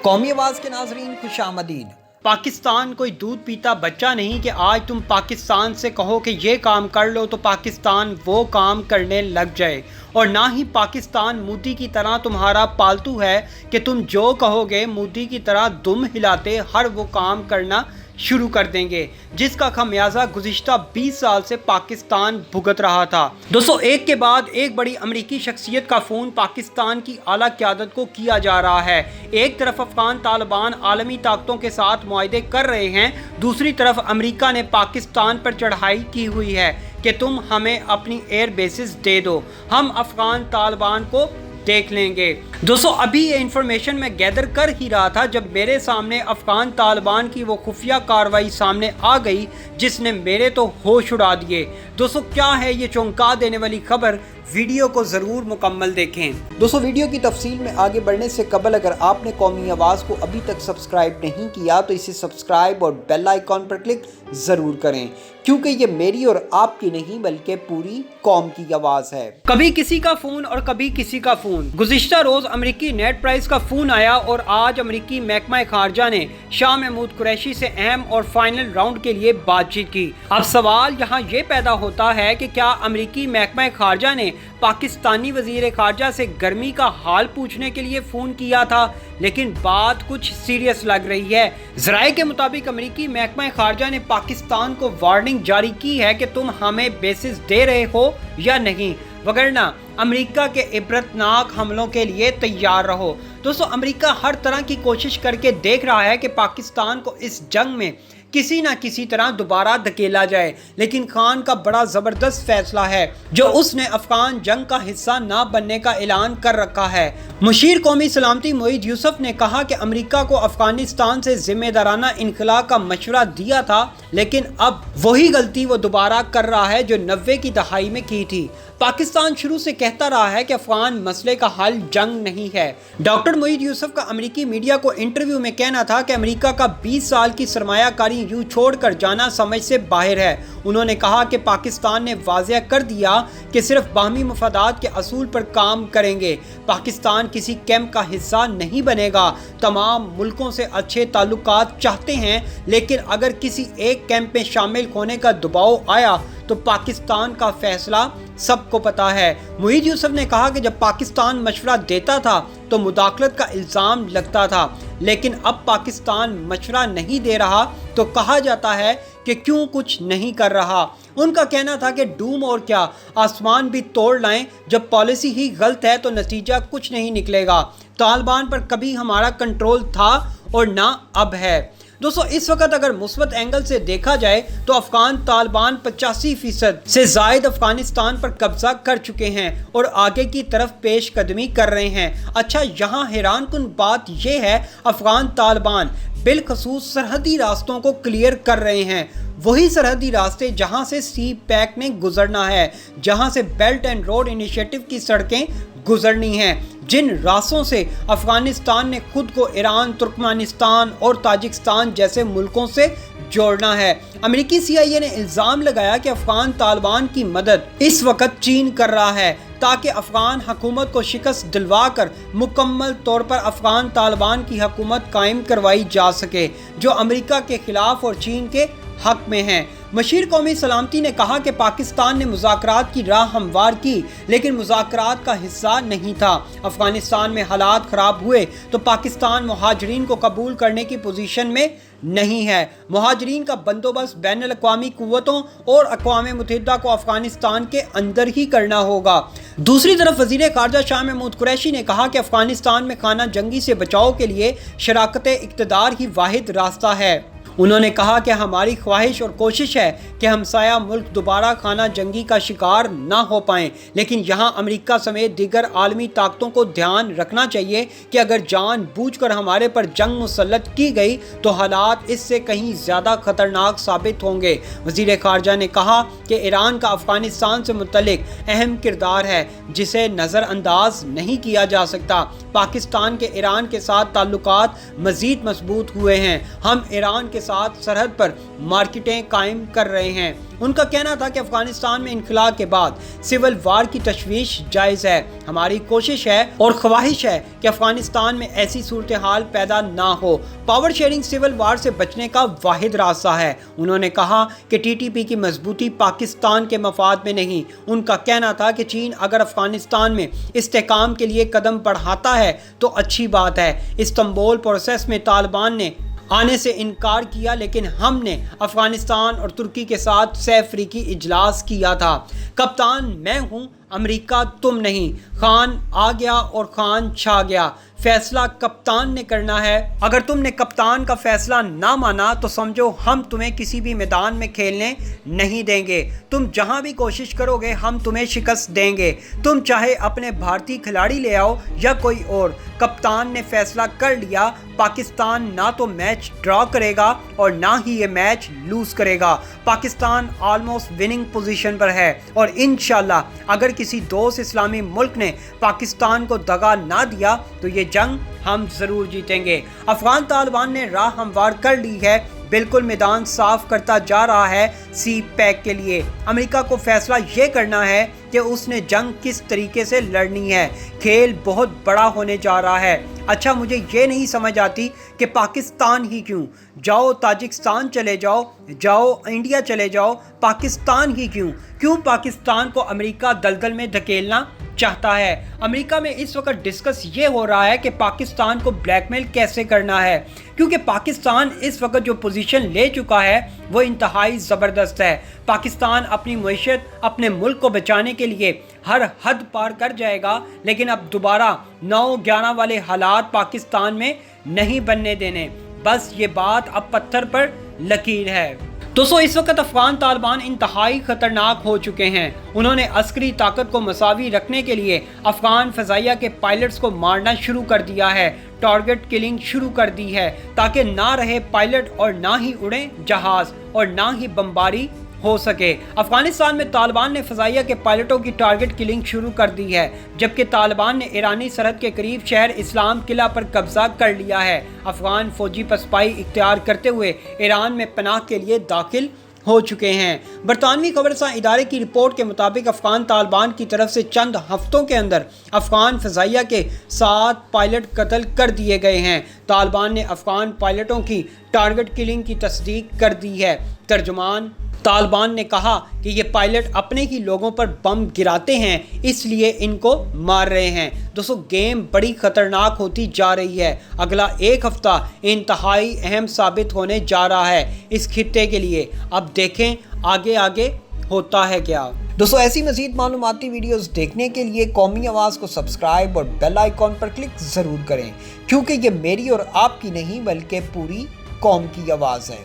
قومی آواز کے ناظرین خوش آمدید۔ پاکستان کوئی دودھ پیتا بچہ نہیں کہ آج تم پاکستان سے کہو کہ یہ کام کر لو تو پاکستان وہ کام کرنے لگ جائے، اور نہ ہی پاکستان مودی کی طرح تمہارا پالتو ہے کہ تم جو کہو گے مودی کی طرح دم ہلاتے ہر وہ کام کرنا شروع کر دیں گے جس کا خمیازہ گزشتہ 20 سال سے پاکستان بھگت رہا تھا۔ دوستو، ایک کے بعد ایک بڑی امریکی شخصیت کا فون پاکستان کی اعلیٰ قیادت کو کیا جا رہا ہے۔ ایک طرف افغان طالبان عالمی طاقتوں کے ساتھ معاہدے کر رہے ہیں، دوسری طرف امریکہ نے پاکستان پر چڑھائی کی ہوئی ہے کہ تم ہمیں اپنی ایئر بیسز دے دو، ہم افغان طالبان کو دیکھ لیں گے۔ دوستو، ابھی یہ انفارمیشن میں گیدر کر ہی رہا تھا جب میرے سامنے افغان طالبان کی وہ خفیہ کارروائی سامنے آ گئی جس نے میرے تو ہوش اڑا دیے۔ دوستو، کیا ہے یہ چونکا دینے والی خبر؟ ویڈیو کو ضرور مکمل دیکھیں۔ دوستو، ویڈیو کی تفصیل میں آگے بڑھنے سے قبل اگر آپ نے قومی آواز کو ابھی تک سبسکرائب نہیں کیا تو اسے سبسکرائب اور بیل آئیکن پر کلک ضرور کریں، کیونکہ یہ میری اور آپ کی نہیں بلکہ پوری قوم کی آواز ہے۔ کبھی کسی کا فون اور کبھی کسی کا فون۔ گزشتہ روز امریکی نیٹ پرائس کا فون آیا اور آج امریکی محکمہ خارجہ نے شاہ محمود قریشی سے اہم اور فائنل راؤنڈ کے لیے بات چیت کی۔ اب سوال یہاں یہ پیدا ہوتا ہے کہ کیا امریکی محکمہ خارجہ نے پاکستانی وزیر خارجہ سے گرمی کا حال پوچھنے کے لیے فون کیا تھا؟ لیکن بات کچھ سیریس لگ رہی ہے۔ ذرائع کے مطابق امریکی محکمہ خارجہ نے پاکستان کو وارننگ جاری کی ہے کہ تم ہمیں بیسز دے رہے ہو یا نہیں، وگرنہ امریکہ کے عبرتناک حملوں کے لیے تیار رہو۔ دوستو، امریکہ ہر طرح کی کوشش کر کے دیکھ رہا ہے کہ پاکستان کو اس جنگ میں کسی نہ کسی طرح دوبارہ دھکیلا جائے، لیکن خان کا بڑا زبردست فیصلہ ہے جو اس نے افغان جنگ کا حصہ نہ بننے کا اعلان کر رکھا ہے۔ مشیر قومی سلامتی معید یوسف نے کہا کہ امریکہ کو افغانستان سے ذمہ دارانہ انخلاء کا مشورہ دیا تھا، لیکن اب وہی غلطی وہ دوبارہ کر رہا ہے جو 90 کی دہائی میں کی تھی۔ پاکستان شروع سے کہتا رہا ہے کہ افغان مسئلے کا حل جنگ نہیں ہے۔ ڈاکٹر معید یوسف کا امریکی میڈیا کو انٹرویو میں کہنا تھا کہ امریکہ کا 20 سال کی سرمایہ کاری یوں چھوڑ کر جانا سمجھ سے باہر ہے۔ انہوں نے کہا کہ پاکستان نے واضح کر دیا کہ صرف باہمی مفادات کے اصول پر کام کریں گے۔ پاکستان کسی کیمپ کا حصہ نہیں بنے گا۔ تمام ملکوں سے اچھے تعلقات چاہتے ہیں، لیکن اگر کسی ایک کیمپ میں شامل ہونے کا دباؤ آیا تو پاکستان کا فیصلہ سب کو پتا ہے۔ معید یوسف نے کہا کہ جب پاکستان مشورہ دیتا تھا تو مداخلت کا الزام لگتا تھا، لیکن اب پاکستان مشورہ نہیں دے رہا تو کہا جاتا ہے کہ کیوں کچھ نہیں کر رہا۔ ان کا کہنا تھا کہ ڈوم اور کیا آسمان بھی توڑ لائیں، جب پالیسی ہی غلط ہے تو نتیجہ کچھ نہیں نکلے گا۔ طالبان پر کبھی ہمارا کنٹرول تھا اور نہ اب ہے۔ دوستو، اس وقت اگر مثبت اینگل سے دیکھا جائے تو افغان طالبان 85% سے زائد افغانستان پر قبضہ کر چکے ہیں اور آگے کی طرف پیش قدمی کر رہے ہیں۔ اچھا، یہاں حیران کن بات یہ ہے، افغان طالبان بالخصوص سرحدی راستوں کو کلیئر کر رہے ہیں، وہی سرحدی راستے جہاں سے سی پیک نے گزرنا ہے، جہاں سے بیلٹ اینڈ روڈ انیشیٹو کی سڑکیں گزرنی ہیں، جن راستوں سے افغانستان نے خود کو ایران، ترکمانستان اور تاجکستان جیسے ملکوں سے جوڑنا ہے۔ امریکی CIA نے الزام لگایا کہ افغان طالبان کی مدد اس وقت چین کر رہا ہے تاکہ افغان حکومت کو شکست دلوا کر مکمل طور پر افغان طالبان کی حکومت قائم کروائی جا سکے جو امریکہ کے خلاف اور چین کے حق میں ہیں۔ مشیر قومی سلامتی نے کہا کہ پاکستان نے مذاکرات کی راہ ہموار کی، لیکن مذاکرات کا حصہ نہیں تھا۔ افغانستان میں حالات خراب ہوئے تو پاکستان مہاجرین کو قبول کرنے کی پوزیشن میں نہیں ہے۔ مہاجرین کا بندوبست بین الاقوامی قوتوں اور اقوام متحدہ کو افغانستان کے اندر ہی کرنا ہوگا۔ دوسری طرف وزیر خارجہ شاہ محمود قریشی نے کہا کہ افغانستان میں خانہ جنگی سے بچاؤ کے لیے شراکت اقتدار ہی واحد راستہ ہے۔ انہوں نے کہا کہ ہماری خواہش اور کوشش ہے کہ ہمسایہ ملک دوبارہ خانہ جنگی کا شکار نہ ہو پائیں، لیکن یہاں امریکہ سمیت دیگر عالمی طاقتوں کو دھیان رکھنا چاہیے کہ اگر جان بوجھ کر ہمارے پر جنگ مسلط کی گئی تو حالات اس سے کہیں زیادہ خطرناک ثابت ہوں گے۔ وزیر خارجہ نے کہا کہ ایران کا افغانستان سے متعلق اہم کردار ہے جسے نظر انداز نہیں کیا جا سکتا۔ پاکستان کے ایران کے ساتھ تعلقات مزید مضبوط ہوئے ہیں۔ ہم ایران کے ساتھ سرحد پر مارکیٹیں قائم کر رہے ہیں۔ ان کا کہنا تھا کہ افغانستان میں انخلا کے بعد سول وار کی تشویش جائز ہے۔ ہماری کوشش ہے اور خواہش ہے کہ افغانستان میں ایسی صورتحال پیدا نہ ہو۔ پاور شیئرنگ سول وار سے بچنے کا واحد راستہ ہے۔ انہوں نے کہا کہ ٹی ٹی پی کی مضبوطی پاکستان کے مفاد میں نہیں۔ ان کا کہنا تھا کہ چین اگر افغانستان میں استحکام کے لیے قدم بڑھاتا ہے تو اچھی بات ہے۔ استنبول پروسیس میں طالبان نے آنے سے انکار کیا، لیکن ہم نے افغانستان اور ترکی کے ساتھ سہ افریقی اجلاس کیا تھا۔ کپتان میں ہوں، امریکہ تم نہیں۔ خان آ گیا اور خان چھا گیا، فیصلہ کپتان نے کرنا ہے۔ اگر تم نے کپتان کا فیصلہ نہ مانا تو سمجھو ہم تمہیں کسی بھی میدان میں کھیلنے نہیں دیں گے۔ تم جہاں بھی کوشش کرو گے ہم تمہیں شکست دیں گے، تم چاہے اپنے بھارتی کھلاڑی لے آؤ یا کوئی اور۔ کپتان نے فیصلہ کر لیا، پاکستان نہ تو میچ ڈرا کرے گا اور نہ ہی یہ میچ لوز کرے گا۔ پاکستان آلموسٹ وننگ پوزیشن پر ہے اور انشاءاللہ اگر کسی دوست اسلامی ملک نے پاکستان کو دغا نہ دیا تو یہ جنگ ہم ضرور جیتیں گے۔ افغان طالبان نے راہ ہموار کر لی ہے، بالکل میدان صاف کرتا جا رہا ہے سی پیک کے لیے۔ امریکہ کو فیصلہ یہ کرنا ہے کہ اس نے جنگ کس طریقے سے لڑنی ہے۔ کھیل بہت بڑا ہونے جا رہا ہے۔ اچھا مجھے یہ نہیں سمجھ آتی کہ پاکستان ہی کیوں؟ جاؤ تاجکستان چلے جاؤ، جاؤ انڈیا چلے جاؤ، پاکستان ہی کیوں پاکستان کو امریکہ دلدل میں دھکیلنا چاہتا ہے؟ امریکہ میں اس وقت ڈسکس یہ ہو رہا ہے کہ پاکستان کو بلیک میل کیسے کرنا ہے، کیونکہ پاکستان اس وقت جو پوزیشن لے چکا ہے وہ انتہائی زبردست ہے۔ پاکستان اپنی معیشت، اپنے ملک کو بچانے کے لیے ہر حد پار کر جائے گا، لیکن اب دوبارہ 9/11 والے حالات پاکستان میں نہیں بننے دینے۔ بس یہ بات اب پتھر پر لکیر ہے۔ دوستو اس وقت افغان طالبان انتہائی خطرناک ہو چکے ہیں۔ انہوں نے عسکری طاقت کو مساوی رکھنے کے لیے افغان فضائیہ کے پائلٹس کو مارنا شروع کر دیا ہے، ٹارگٹ کلنگ شروع کر دی ہے تاکہ نہ رہے پائلٹ اور نہ ہی اڑیں جہاز اور نہ ہی بمباری ہو سکے۔ افغانستان میں طالبان نے فضائیہ کے پائلٹوں کی ٹارگٹ کلنگ شروع کر دی ہے، جبکہ طالبان نے ایرانی سرحد کے قریب شہر اسلام قلعہ پر قبضہ کر لیا ہے۔ افغان فوجی پسپائی اختیار کرتے ہوئے ایران میں پناہ کے لیے داخل ہو چکے ہیں۔ برطانوی خبررساں ادارے کی رپورٹ کے مطابق افغان طالبان کی طرف سے چند ہفتوں کے اندر افغان فضائیہ کے 7 پائلٹ قتل کر دیے گئے ہیں۔ طالبان نے افغان پائلٹوں کی ٹارگٹ کلنگ کی تصدیق کر دی ہے۔ ترجمان طالبان نے کہا کہ یہ پائلٹ اپنے ہی لوگوں پر بم گراتے ہیں، اس لیے ان کو مار رہے ہیں۔ دوستو گیم بڑی خطرناک ہوتی جا رہی ہے۔ اگلا ایک ہفتہ انتہائی اہم ثابت ہونے جا رہا ہے اس خطے کے لیے۔ اب دیکھیں آگے ہوتا ہے کیا۔ دوستو ایسی مزید معلوماتی ویڈیوز دیکھنے کے لیے قومی آواز کو سبسکرائب اور بیل آئیکن پر کلک ضرور کریں، کیونکہ یہ میری اور آپ کی نہیں بلکہ پوری قوم کی آواز ہے۔